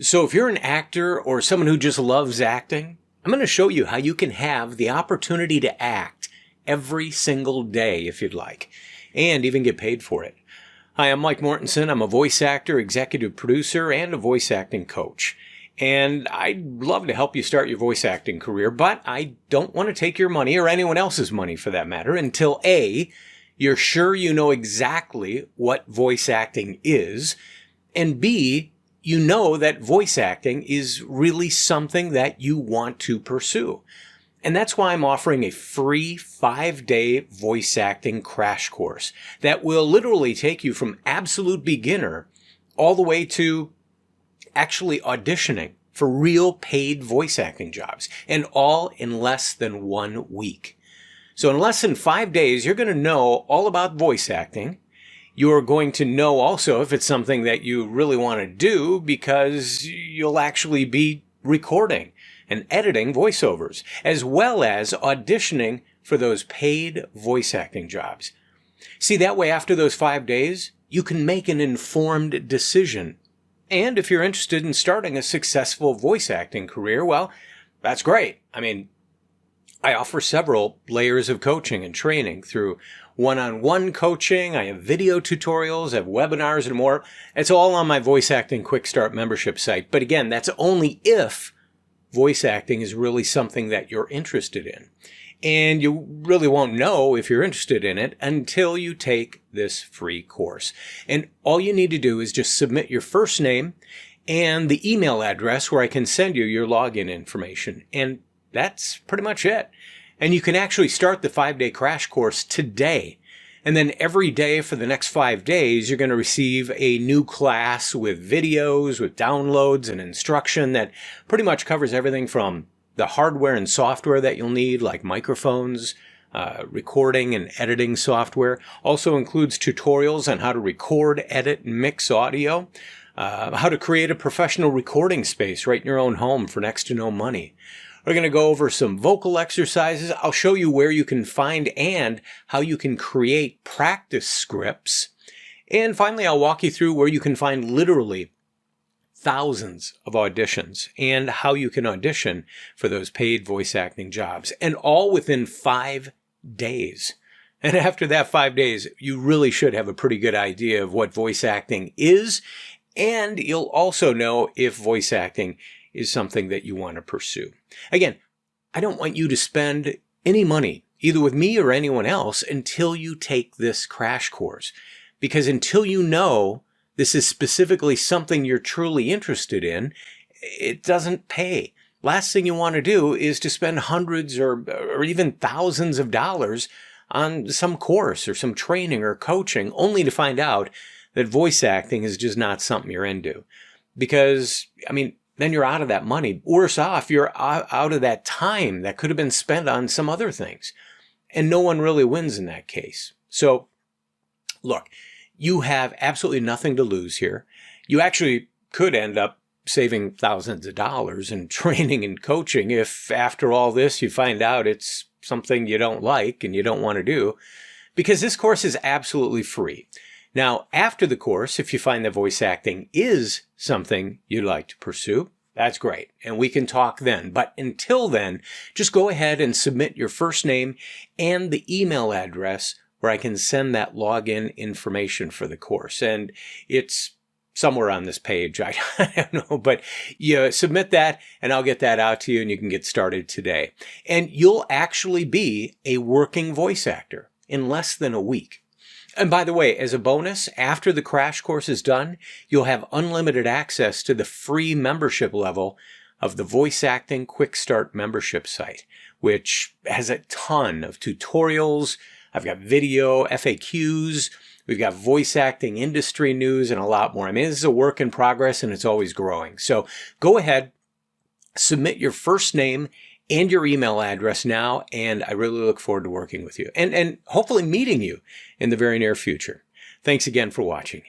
So if you're an actor or someone who just loves acting, I'm going to show you how you can have the opportunity to act every single day if you'd like, and even get paid for it. Hi, I'm Mike Mortensen. I'm a voice actor, executive producer, and a voice acting coach. And I'd love to help you start your voice acting career, but I don't want to take your money or anyone else's money for that matter until A, you're sure you know exactly what voice acting is, and B, you know that voice acting is really something that you want to pursue. And that's why I'm offering a free 5-day voice acting crash course that will literally take you from absolute beginner all the way to actually auditioning for real paid voice acting jobs, and all in less than 1 week. So in less than 5 days, you're going to know all about voice acting. You're going to know also if it's something that you really want to do, because you'll actually be recording and editing voiceovers, as well as auditioning for those paid voice acting jobs. See, that way after those 5 days, you can make an informed decision. And if you're interested in starting a successful voice acting career, well, that's great. I mean, I offer several layers of coaching and training through one-on-one coaching. I have video tutorials, I have webinars and more. It's all on my Voice Acting Quick Start membership site. But again, that's only if voice acting is really something that you're interested in. And you really won't know if you're interested in it until you take this free course. And all you need to do is just submit your first name and the email address where I can send you your login information. And that's pretty much it. And you can actually start the 5-day crash course today. And then every day for the next 5 days, you're going to receive a new class with videos, with downloads and instruction that pretty much covers everything from the hardware and software that you'll need, like microphones, recording and editing software. Also includes tutorials on how to record, edit, and mix audio, how to create a professional recording space right in your own home for next to no money. We're going to go over some vocal exercises. I'll show you where you can find and how you can create practice scripts. And finally, I'll walk you through where you can find literally thousands of auditions and how you can audition for those paid voice acting jobs, and all within 5 days. And after that 5 days, you really should have a pretty good idea of what voice acting is, and you'll also know if voice acting is something that you want to pursue. Again, I don't want you to spend any money, either with me or anyone else, until you take this crash course. Because until you know this is specifically something you're truly interested in, it doesn't pay. Last thing you want to do is to spend hundreds or even thousands of dollars on some course or some training or coaching, only to find out that voice acting is just not something you're into. Because, I mean, then you're out of that money. Worse off, you're out of that time that could have been spent on some other things. And no one really wins in that case. So, look, you have absolutely nothing to lose here. You actually could end up saving thousands of dollars in training and coaching if after all this you find out it's something you don't like and you don't want to do, because this course is absolutely free. Now, after the course, if you find that voice acting is something you'd like to pursue, that's great, and we can talk then. But until then, just go ahead and submit your first name and the email address where I can send that login information for the course. And it's somewhere on this page, I don't know, but you submit that and I'll get that out to you and you can get started today. And you'll actually be a working voice actor in less than a week. And by the way, as a bonus, after the crash course is done, you'll have unlimited access to the free membership level of the Voice Acting Quick Start membership site, which has a ton of tutorials. I've got video, FAQs, we've got voice acting industry news, and a lot more. I mean, this is a work in progress and it's always growing. So go ahead, submit your first name and your email address now, and I really look forward to working with you and hopefully meeting you in the very near future. Thanks again for watching.